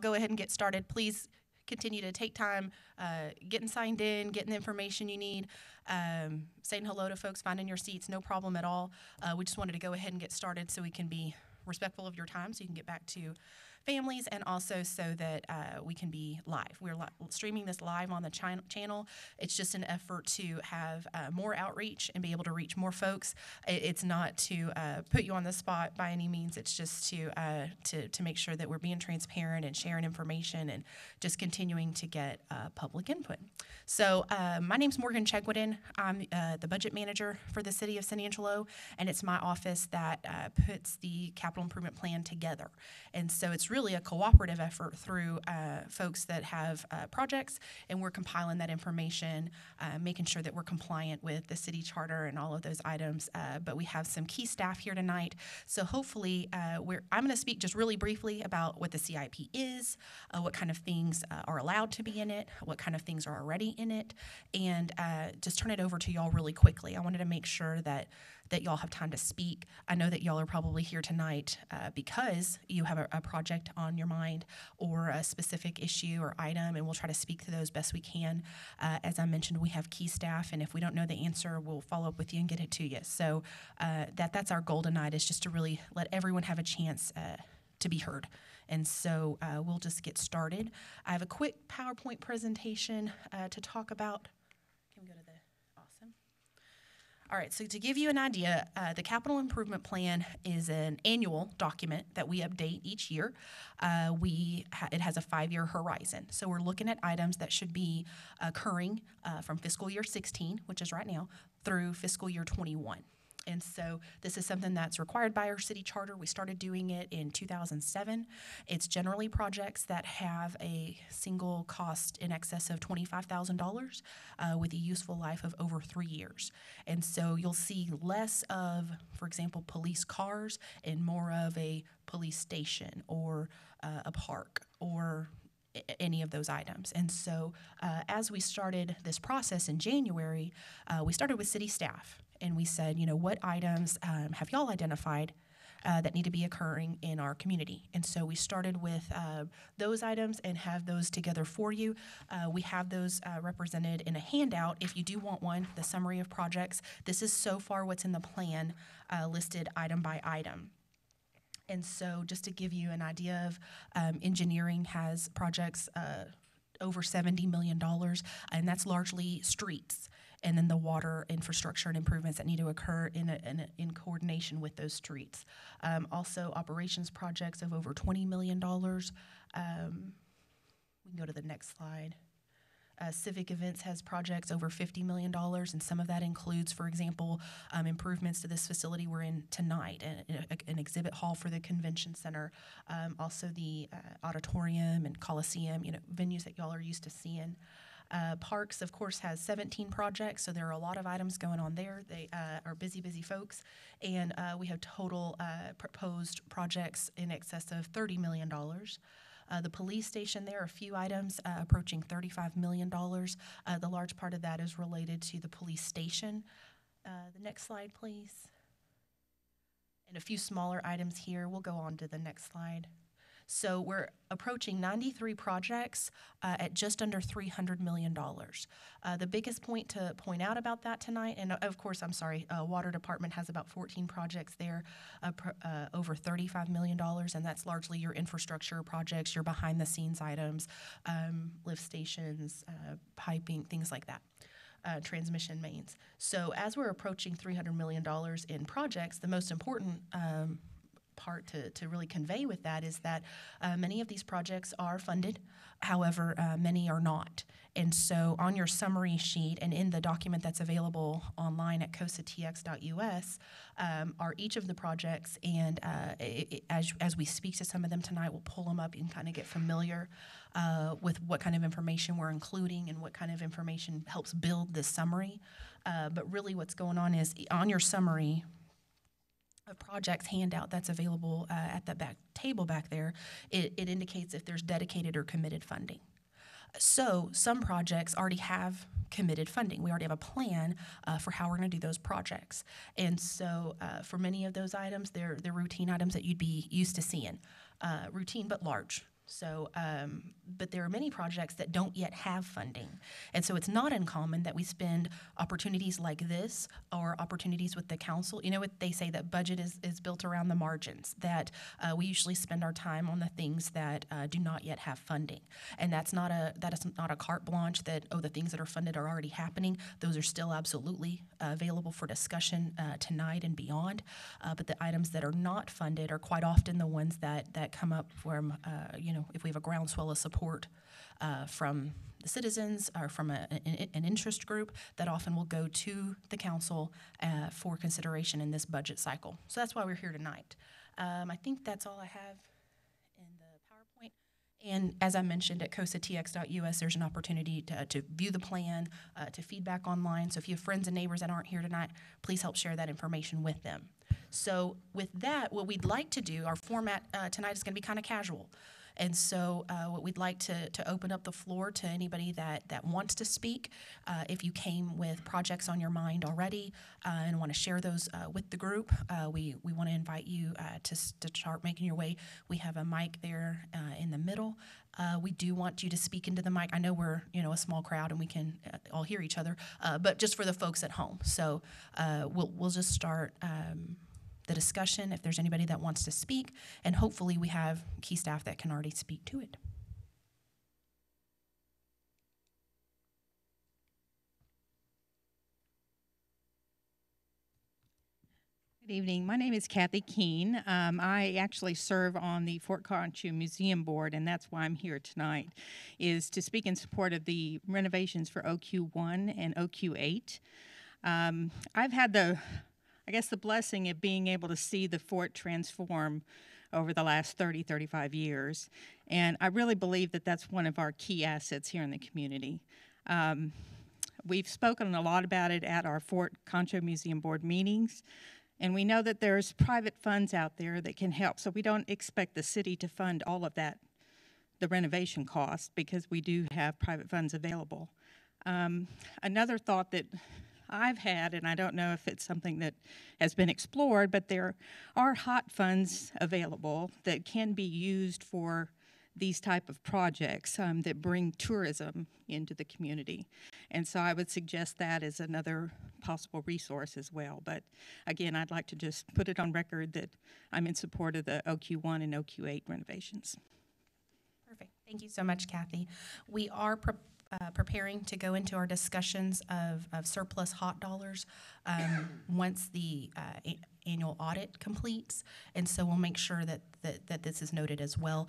go ahead and get started. Please continue to take time getting signed in, getting the information you need, saying hello to folks, finding your seats, no problem at all. We just wanted to go ahead and get started so we can be respectful of your time so you can get back to families, and also so that we can be live. We're streaming this live on the channel. It's just an effort to have more outreach and be able to reach more folks. It's not to put you on the spot by any means. It's just to make sure that we're being transparent and sharing information and just continuing to get public input. So my name's Morgan Chegwin. I'm the budget manager for the city of San Angelo, and it's my office that puts the capital improvement plan together. And so it's really a cooperative effort through folks that have projects, and we're compiling that information, making sure that we're compliant with the city charter and all of those items. But we have some key staff here tonight, so hopefully I'm going to speak just really briefly about what the CIP is, what kind of things are allowed to be in it, what kind of things are already in it, and just turn it over to y'all really quickly. I wanted to make sure that y'all have time to speak. I know that y'all are probably here tonight because you have a project on your mind or a specific issue or item, and we'll try to speak to those best we can. As I mentioned, we have key staff, and if we don't know the answer, we'll follow up with you and get it to you. So that's our goal tonight, is just to really let everyone have a chance to be heard. And so we'll just get started. I have a quick PowerPoint presentation to talk about. Can we go to the awesome? All right, so to give you an idea, the Capital Improvement Plan is an annual document that we update each year. It has a 5-year horizon. So we're looking at items that should be occurring from fiscal year 16, which is right now, through fiscal year 21. And so this is something that's required by our city charter. We started doing it in 2007. It's generally projects that have a single cost in excess of $25,000 with a useful life of over 3 years. And so you'll see less of, for example, police cars and more of a police station or a park or any of those items. And so as we started this process in January, we started with city staff. And we said, what items have y'all identified that need to be occurring in our community? And so we started with those items and have those together for you. We have those represented in a handout. If you do want one, the summary of projects, this is so far what's in the plan listed item by item. And so just to give you an idea of engineering has projects over $70 million, and that's largely streets. And then the water infrastructure and improvements that need to occur in coordination with those streets. Also, operations projects of over $20 million. We can go to the next slide. Civic events has projects over $50 million, and some of that includes, for example, improvements to this facility we're in tonight, an exhibit hall for the convention center, also the auditorium and coliseum, venues that y'all are used to seeing. Parks, of course, has 17 projects, so there are a lot of items going on there. They are busy folks, and we have total proposed projects in excess of $30 million. The police station, there are a few items approaching $35 million. The large part of that is related to the police station. The next slide, please. And a few smaller items here. We'll go on to the next slide. So we're approaching 93 projects at just under $300 million. The biggest point to point out about that tonight, and of course, Water Department has about 14 projects there, over $35 million, and that's largely your infrastructure projects, your behind-the-scenes items, lift stations, piping, things like that. Transmission mains. So as we're approaching $300 million in projects, the most important part to really convey with that is that many of these projects are funded. However, many are not. And so on your summary sheet and in the document that's available online at cosatx.us are each of the projects. And as we speak to some of them tonight, we'll pull them up and kind of get familiar with what kind of information we're including and what kind of information helps build this summary. But really what's going on is on your summary of projects handout that's available at the back table back there, it indicates if there's dedicated or committed funding. So some projects already have committed funding. We already have a plan for how we're going to do those projects. And so for many of those items, they're routine items that you'd be used to seeing. Routine but large. So, but there are many projects that don't yet have funding. And so it's not uncommon that we spend opportunities like this or opportunities with the council. You know what they say, that budget is built around the margins, that we usually spend our time on the things that do not yet have funding. And that is not a carte blanche that, oh, the things that are funded are already happening. Those are still absolutely available for discussion tonight and beyond. But the items that are not funded are quite often the ones that come up from, if we have a groundswell of support from the citizens or from an interest group, that often will go to the council for consideration in this budget cycle. So that's why we're here tonight. I think that's all I have in the PowerPoint. And as I mentioned, at cosatx.us, there's an opportunity to view the plan, to feedback online. So if you have friends and neighbors that aren't here tonight, please help share that information with them. So with that, what we'd like to do, our format tonight is going to be kind of casual. And so what we'd like to open up the floor to anybody that wants to speak. If you came with projects on your mind already and want to share those with the group, we want to invite you to start making your way. We have a mic there in the middle. We do want you to speak into the mic. I know we're a small crowd and we can all hear each other, but just for the folks at home. So we'll just start the discussion if there's anybody that wants to speak, and hopefully we have key staff that can already speak to it. Good evening. My name is Cathy Keen. I actually serve on the Fort Concho Museum Board, and that's why I'm here tonight, is to speak in support of the renovations for OQ1 and OQ8. I've had the blessing of being able to see the fort transform over the last 35 years. And I really believe that that's one of our key assets here in the community. We've spoken a lot about it at our Fort Concho Museum Board meetings. And we know that there's private funds out there that can help. So we don't expect the city to fund all of that, the renovation cost, because we do have private funds available. Another thought that I've had, and I don't know if it's something that has been explored, but there are hot funds available that can be used for these type of projects that bring tourism into the community. And so I would suggest that as another possible resource as well. But again, I'd like to just put it on record that I'm in support of the OQ1 and OQ8 renovations. Perfect. Thank you so much, Cathy. We are preparing to go into our discussions of surplus hot dollars once the annual audit completes, and so we'll make sure that this is noted as well.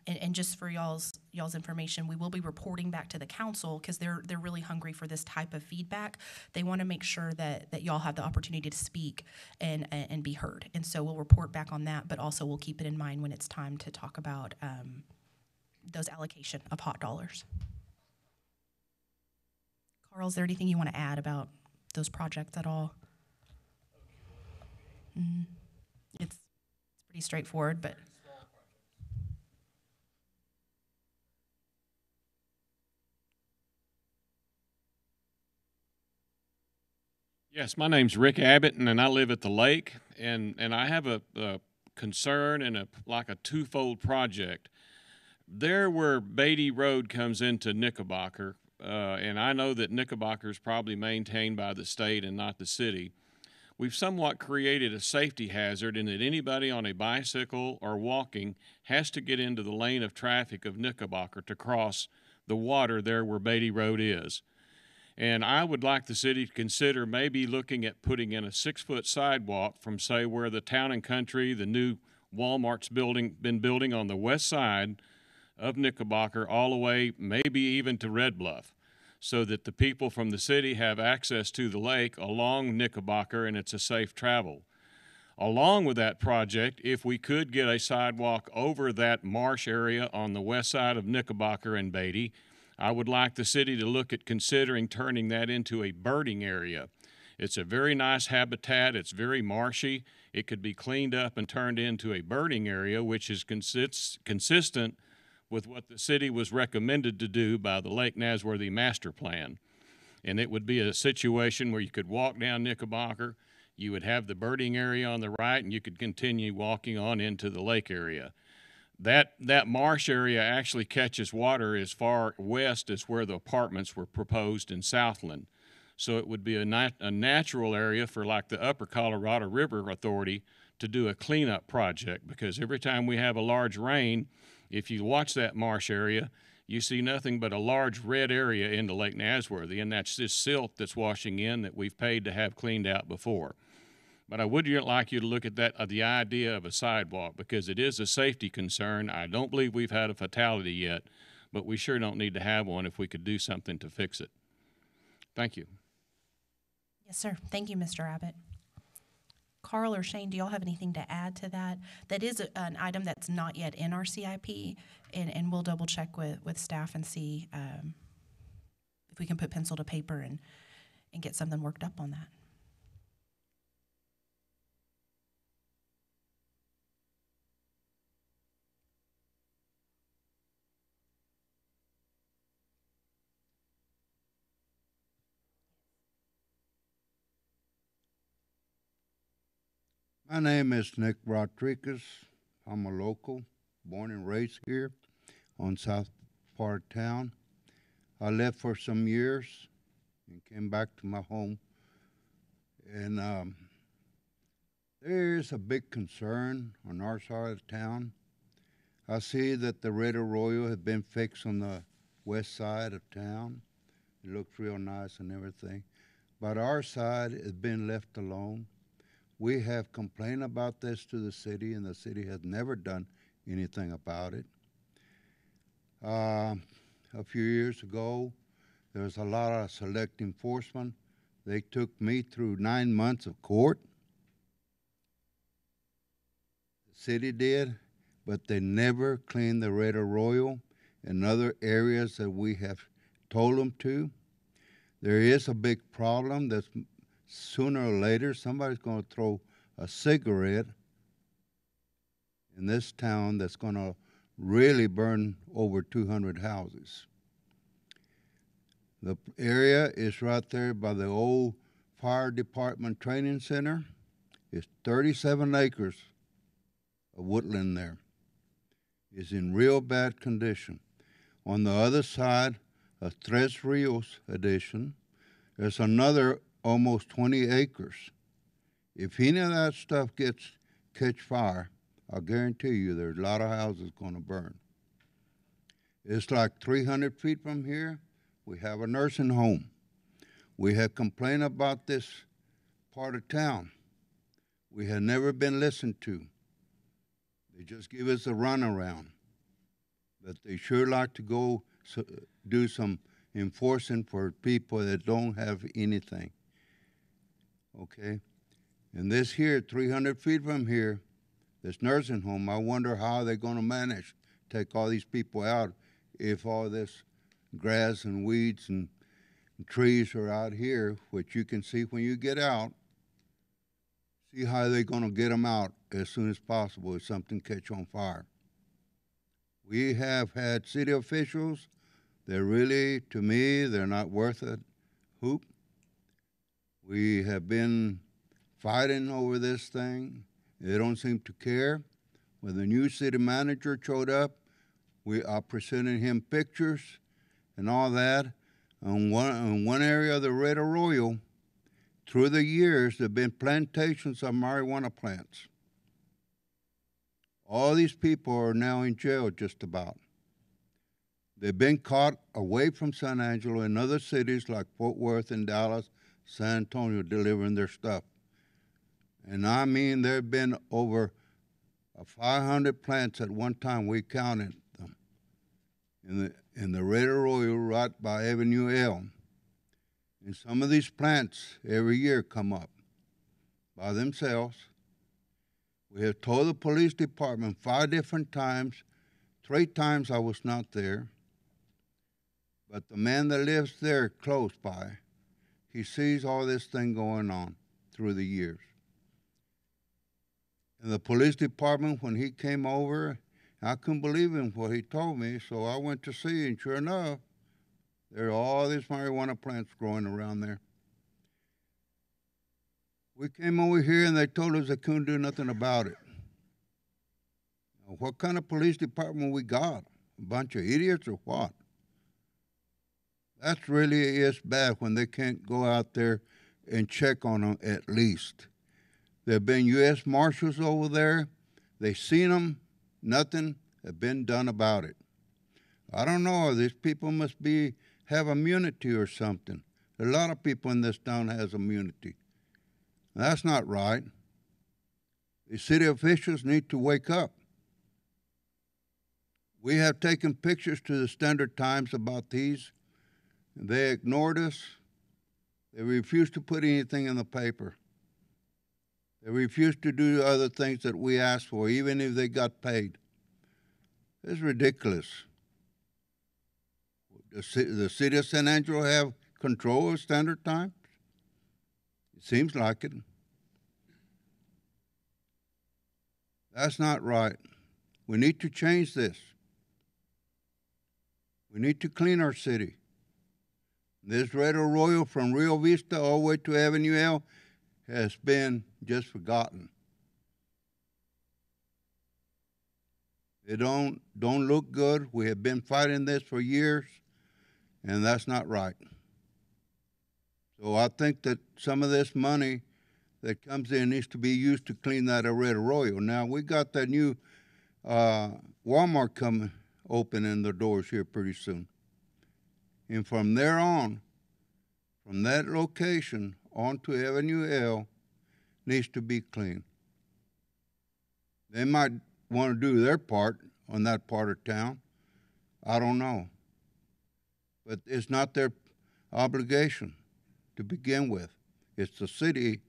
And just for y'all's information, we will be reporting back to the council because they're really hungry for this type of feedback. They want to make sure that y'all have the opportunity to speak and be heard, and so we'll report back on that. But also we'll keep it in mind when it's time to talk about those allocation of hot dollars. Carl, is there anything you want to add about those projects at all? Mm-hmm. It's pretty straightforward, but yes, my name's Rick Abbott, and I live at the lake, and I have a concern and a twofold project. There where Beatty Road comes into Knickerbocker, and I know that Knickerbocker is probably maintained by the state and not the city, we've somewhat created a safety hazard in that anybody on a bicycle or walking has to get into the lane of traffic of Knickerbocker to cross the water there where Beatty Road is. And I would like the city to consider maybe looking at putting in a 6-foot sidewalk from, say, where the Town and Country, the new Walmart's been building on the west side of Knickerbocker all the way maybe even to Red Bluff, so that the people from the city have access to the lake along Knickerbocker and it's a safe travel. Along with that project, if we could get a sidewalk over that marsh area on the west side of Knickerbocker and Beatty, I would like the city to look at considering turning that into a birding area. It's a very nice habitat. It's very marshy. It could be cleaned up and turned into a birding area, which is consistent with what the city was recommended to do by the Lake Nasworthy Master Plan. And it would be a situation where you could walk down Knickerbocker, you would have the birding area on the right, and you could continue walking on into the lake area. that marsh area actually catches water as far west as where the apartments were proposed in Southland. So it would be a natural area for like the Upper Colorado River Authority to do a cleanup project, because every time we have a large rain, if you watch that marsh area, you see nothing but a large red area into Lake Nasworthy, and that's this silt that's washing in that we've paid to have cleaned out before. But I would like you to look at that, the idea of a sidewalk, because it is a safety concern. I don't believe we've had a fatality yet, but we sure don't need to have one if we could do something to fix it. Thank you. Yes, sir. Thank you, Mr. Abbott. Carl or Shane, do y'all have anything to add to that? That is an item that's not yet in our CIP, and we'll double check with staff and see if we can put pencil to paper and get something worked up on that. My name is Nick Rodriguez. I'm a local, born and raised here on south part of town. I left for some years and came back to my home. And there is a big concern on our side of town. I see that the Red Arroyo has been fixed on the west side of town. It looks real nice and everything. But our side has been left alone. We have complained about this to the city, and the city has never done anything about it. A few years ago, there was a lot of select enforcement. They took me through 9 months of court. The city did, but they never cleaned the Red Arroyo and other areas that we have told them to. There is a big problem that's sooner or later, somebody's going to throw a cigarette in this town that's going to really burn over 200 houses. The area is right there by the old fire department training center. It's 37 acres of woodland there. It's in real bad condition. On the other side of Tres Rios addition, there's another almost 20 acres. If any of that stuff catch fire, I'll guarantee you there's a lot of houses going to burn. It's like 300 feet from here, we have a nursing home. We have complained about this part of town. We have never been listened to. They just give us a runaround. But they sure like to go do some enforcing for people that don't have anything. Okay? And this here, 300 feet from here, this nursing home, I wonder how they're going to manage to take all these people out if all this grass and weeds and trees are out here, which you can see when you get out. See how they're going to get them out as soon as possible if something catch on fire. We have had city officials. They're really, to me, they're not worth a hoop. We have been fighting over this thing. They don't seem to care. When the new city manager showed up, we are presenting him pictures and all that. In one area of the Red Arroyo, through the years, there have been plantations of marijuana plants. All these people are now in jail just about. They've been caught away from San Angelo in other cities like Fort Worth and Dallas, San Antonio, delivering their stuff. And I mean, there have been over 500 plants at one time. We counted them in the Red Arroyo right by Avenue L. And some of these plants every year come up by themselves. We have told the police department 5 different times. 3 times I was not there. But the man that lives there close by, he sees all this thing going on through the years. And the police department, when he came over, I couldn't believe him what he told me, so I went to see, and sure enough, there are all these marijuana plants growing around there. We came over here, and they told us they couldn't do nothing about it. What kind of police department we got? A bunch of idiots or what? That's really is bad when they can't go out there and check on them at least. There have been U.S. Marshals over there. They seen them. Nothing has been done about it. I don't know. These people must have immunity or something. A lot of people in this town has immunity. That's not right. The city officials need to wake up. We have taken pictures to the Standard Times about these. They ignored us. They refused to put anything in the paper. They refused to do other things that we asked for, even if they got paid. It's ridiculous. The city of San Angelo have control of Standard Times? It seems like it. That's not right. We need to change this. We need to clean our city. This Red Arroyo from Rio Vista all the way to Avenue L has been just forgotten. It don't look good. We have been fighting this for years, and that's not right. So I think that some of this money that comes in needs to be used to clean that Red Arroyo. Now, we got that new Walmart coming opening the doors here pretty soon. And from there on, from that location on to Avenue L, needs to be clean. They might want to do their part on that part of town. I don't know. But it's not their obligation to begin with. It's the city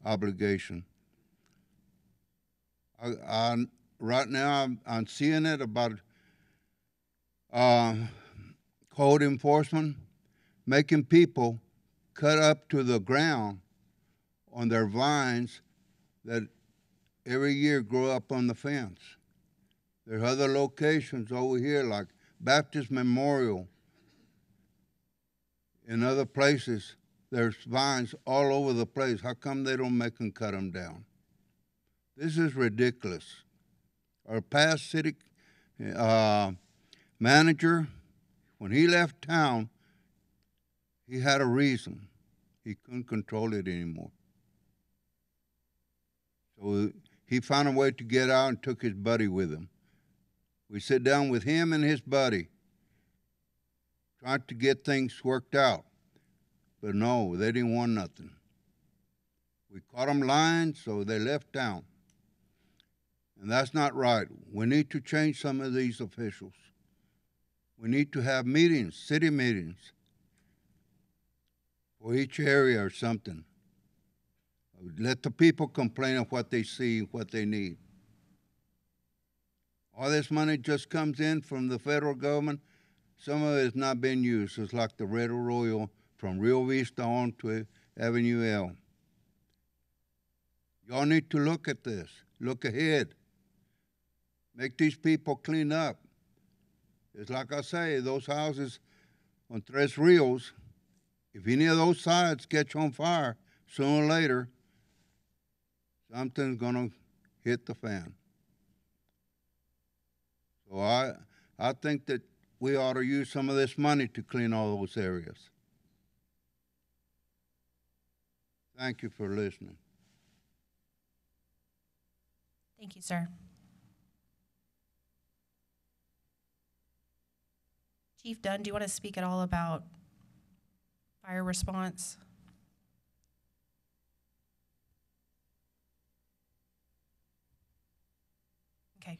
obligation. Right now, I'm seeing it about code enforcement, making people cut up to the ground on their vines that every year grow up on the fence. There are other locations over here like Baptist Memorial and other places. There's vines all over the place. How come they don't make them cut them down? This is ridiculous. Our past city manager, when he left town, he had a reason. He couldn't control it anymore. So he found a way to get out and took his buddy with him. We sit down with him and his buddy, tried to get things worked out. But no, they didn't want nothing. We caught them lying, so they left town. And that's not right. We need to change some of these officials. We need to have meetings, city meetings, for each area or something. Let the people complain of what they see, what they need. All this money just comes in from the federal government. Some of it is not being used. It's like the Red Arroyo from Rio Vista on to Avenue L. Y'all need to look at this. Look ahead. Make these people clean up. It's like I say, those houses on Tres Rios, if any of those sides catch on fire, sooner or later, something's going to hit the fan. So I think that we ought to use some of this money to clean all those areas. Thank you for listening. Thank you, sir. Chief Dunn, do you want to speak at all about fire response? Okay.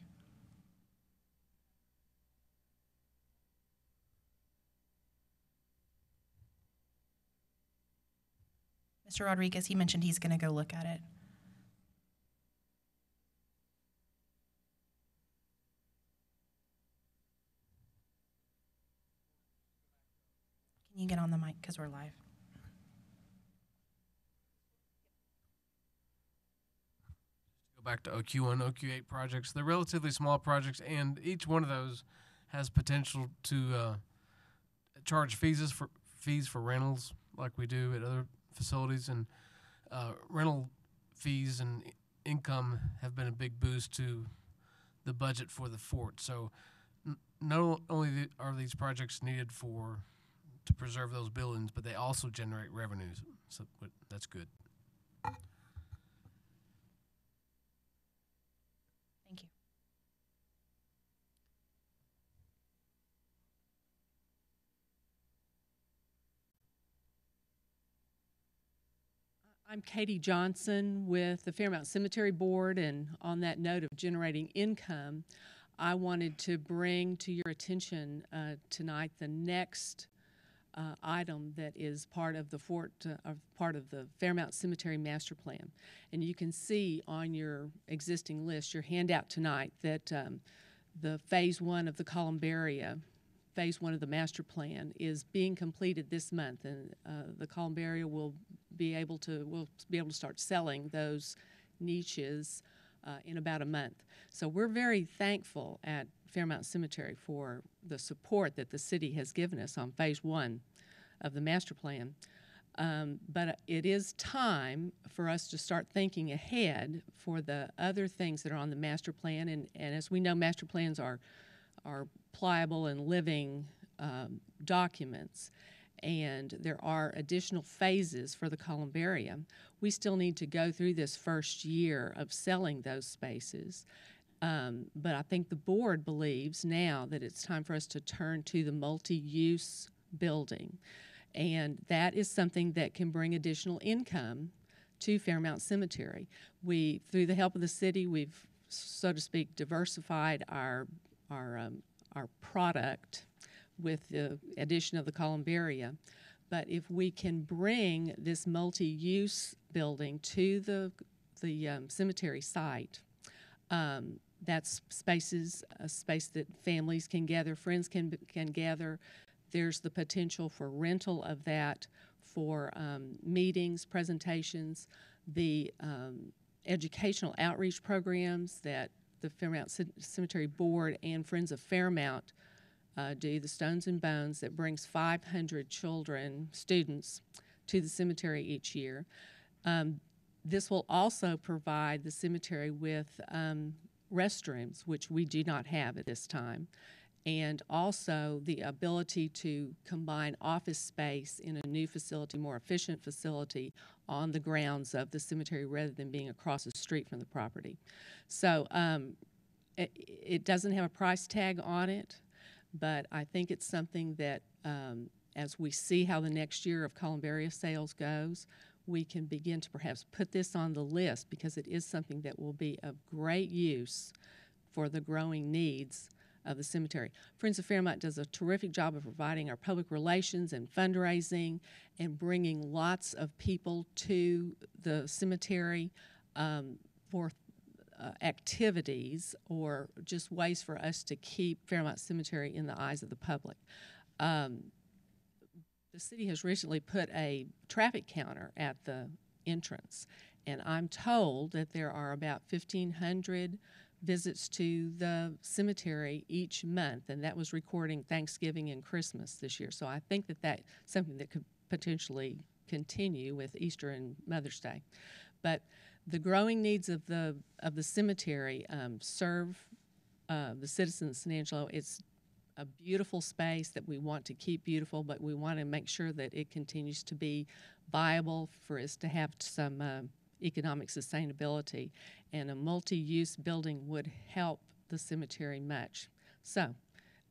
Mr. Rodriguez, he mentioned he's going to go look at it. Can you get on the mic because we're live? Go back to OQ1, OQ8 projects. They're relatively small projects, and each one of those has potential to charge fees for rentals, like we do at other facilities. And rental fees and income have been a big boost to the budget for the fort. So not only are these projects needed to preserve those buildings, but they also generate revenues. So that's good. Thank you. I'm Katie Johnson with the Fairmount Cemetery Board, and on that note of generating income, I wanted to bring to your attention tonight the next item that is part of the part of the Fairmount Cemetery Master Plan. And you can see on your existing list, your handout tonight, that the Phase 1 of the Columbaria, Phase 1 of the Master Plan, is being completed this month, and the Columbaria will be able to start selling those niches in about a month. So we're very thankful at Fairmount Cemetery for the support that the city has given us on Phase 1 of the Master Plan. But it is time for us to start thinking ahead for the other things that are on the Master Plan. And as we know, Master Plans are pliable and living documents, and there are additional phases for the columbarium. We still need to go through this first year of selling those spaces, but I think the board believes now that it's time for us to turn to the multi-use building, and that is something that can bring additional income to Fairmount Cemetery. Through the help of the city, we've, so to speak, diversified our product with the addition of the columbaria. But if we can bring this multi-use building to the cemetery site, that's a space that families can gather, friends can gather. There's the potential for rental of that for meetings, presentations, the educational outreach programs that the Fairmount Cemetery Board and Friends of Fairmount do, the Stones and Bones, that brings 500 students to the cemetery each year. This will also provide the cemetery with restrooms, which we do not have at this time, and also the ability to combine office space in a new facility, more efficient facility on the grounds of the cemetery rather than being across the street from the property. So it doesn't have a price tag on it, but I think it's something that as we see how the next year of columbaria sales goes, we can begin to perhaps put this on the list, because it is something that will be of great use for the growing needs of the cemetery. Friends of Fairmount does a terrific job of providing our public relations and fundraising and bringing lots of people to the cemetery for activities or just ways for us to keep Fairmount Cemetery in the eyes of the public. The city has recently put a traffic counter at the entrance, and I'm told that there are about 1,500 visits to the cemetery each month, and that was recording Thanksgiving and Christmas this year. So I think that that's something that could potentially continue with Easter and Mother's Day. But the growing needs of the cemetery serve the citizens of San Angelo. It's a beautiful space that we want to keep beautiful, but we want to make sure that it continues to be viable for us to have some economic sustainability, and a multi-use building would help the cemetery much. So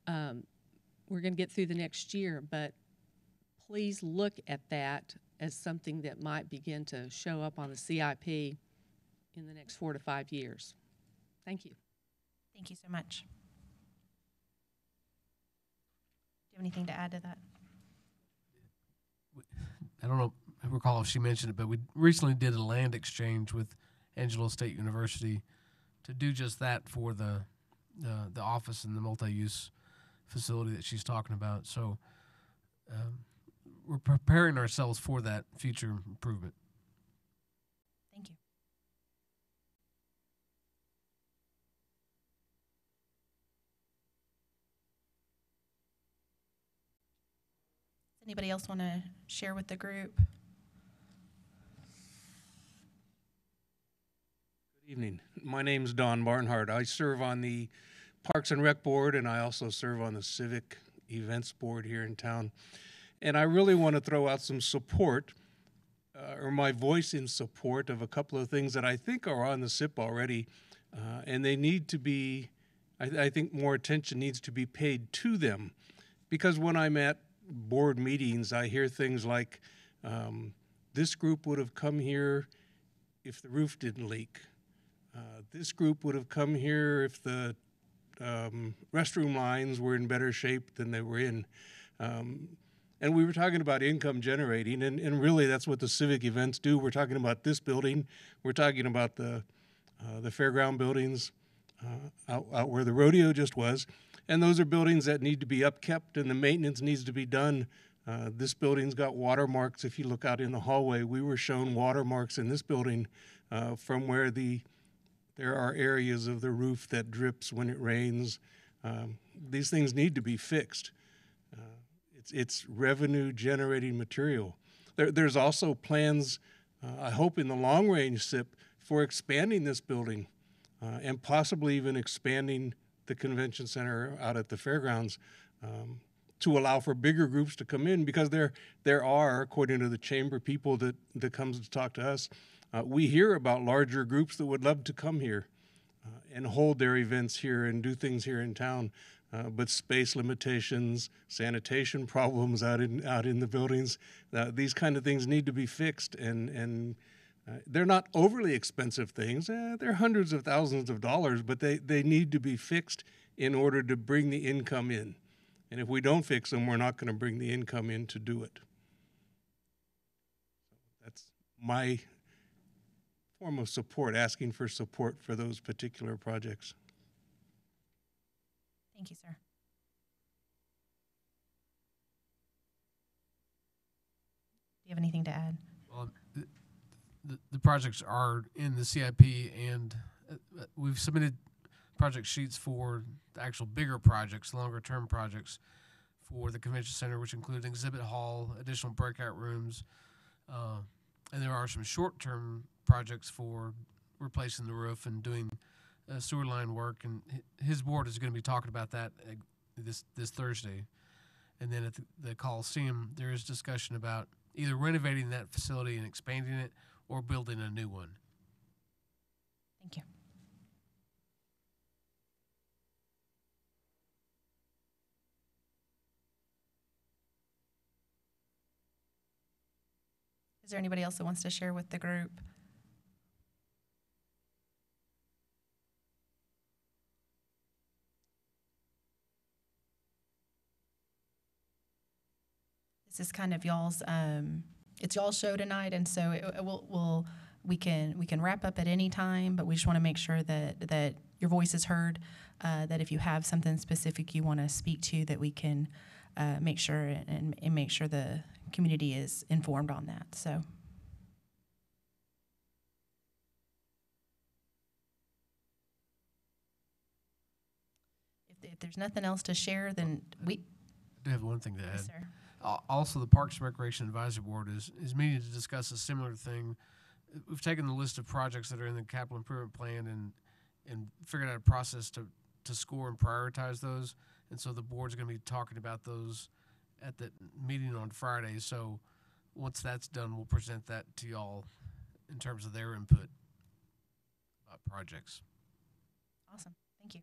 we're going to get through the next year, but please look at that as something that might begin to show up on the CIP in the next 4 to 5 years. Thank you. Thank you so much. Do you have anything to add to that? I don't know, I recall if she mentioned it, but we recently did a land exchange with Angelo State University to do just that for the office and the multi-use facility that she's talking about. So we're preparing ourselves for that future improvement. Thank you. Does anybody else want to share with the group? Good Evening. My name's Don Barnhart. I serve on the Parks and Rec Board, and I also serve on the Civic Events Board here in town. And I really want to throw out some support, or my voice in support of a couple of things that I think are on the CIP already, and they need to be, I think more attention needs to be paid to them. Because when I'm at board meetings, I hear things like, this group would have come here if the roof didn't leak. This group would have come here if the restroom lines were in better shape than they were in. And we were talking about income generating, and really that's what the civic events do. We're talking about this building. We're talking about the fairground buildings out where the rodeo just was. And those are buildings that need to be upkept, and the maintenance needs to be done. This building's got watermarks. If you look out in the hallway, we were shown watermarks in this building from where there are areas of the roof that drips when it rains. These things need to be fixed. It's revenue generating material. There's also plans, I hope in the long range CIP, for expanding this building and possibly even expanding the convention center out at the fairgrounds to allow for bigger groups to come in, because there are, according to the chamber people that comes to talk to us, we hear about larger groups that would love to come here and hold their events here and do things here in town, but space limitations, sanitation problems out in the buildings, these kind of things need to be fixed, and they're not overly expensive things. They're hundreds of thousands of dollars, but they need to be fixed in order to bring the income in. And if we don't fix them, we're not going to bring the income in to do it. That's my form of support, asking for support for those particular projects. Thank you, sir. Do you have anything to add? Well, the projects are in the CIP, and we've submitted project sheets for the actual bigger projects, longer term projects for the convention center, which include exhibit hall, additional breakout rooms, and there are some short term projects for replacing the roof and doing sewer line work, and his board is going to be talking about that this Thursday. And then at the Coliseum, there is discussion about either renovating that facility and expanding it or building a new one. Thank you. Is there anybody else that wants to share with the group? This is kind of y'all's, it's y'all's show tonight, and so we can wrap up at any time, but we just want to make sure that your voice is heard, that if you have something specific you want to speak to, that we can make sure and make sure the community is informed on that. So. If there's nothing else to share, then we. I do have one thing to add. Yes, sir. Also, the Parks and Recreation Advisory Board is meeting to discuss a similar thing. We've taken the list of projects that are in the capital improvement plan and figured out a process to score and prioritize those. And so the board's going to be talking about those at the meeting on Friday. So once that's done, we'll present that to y'all in terms of their input about projects. Awesome. Thank you.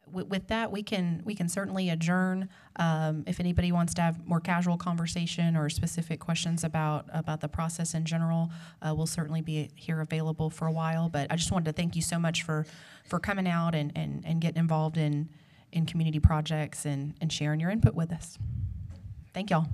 With that, we can certainly adjourn. If anybody wants to have more casual conversation or specific questions about the process in general, we'll certainly be here available for a while. But I just wanted to thank you so much for coming out and getting involved in community projects and sharing your input with us. Thank y'all.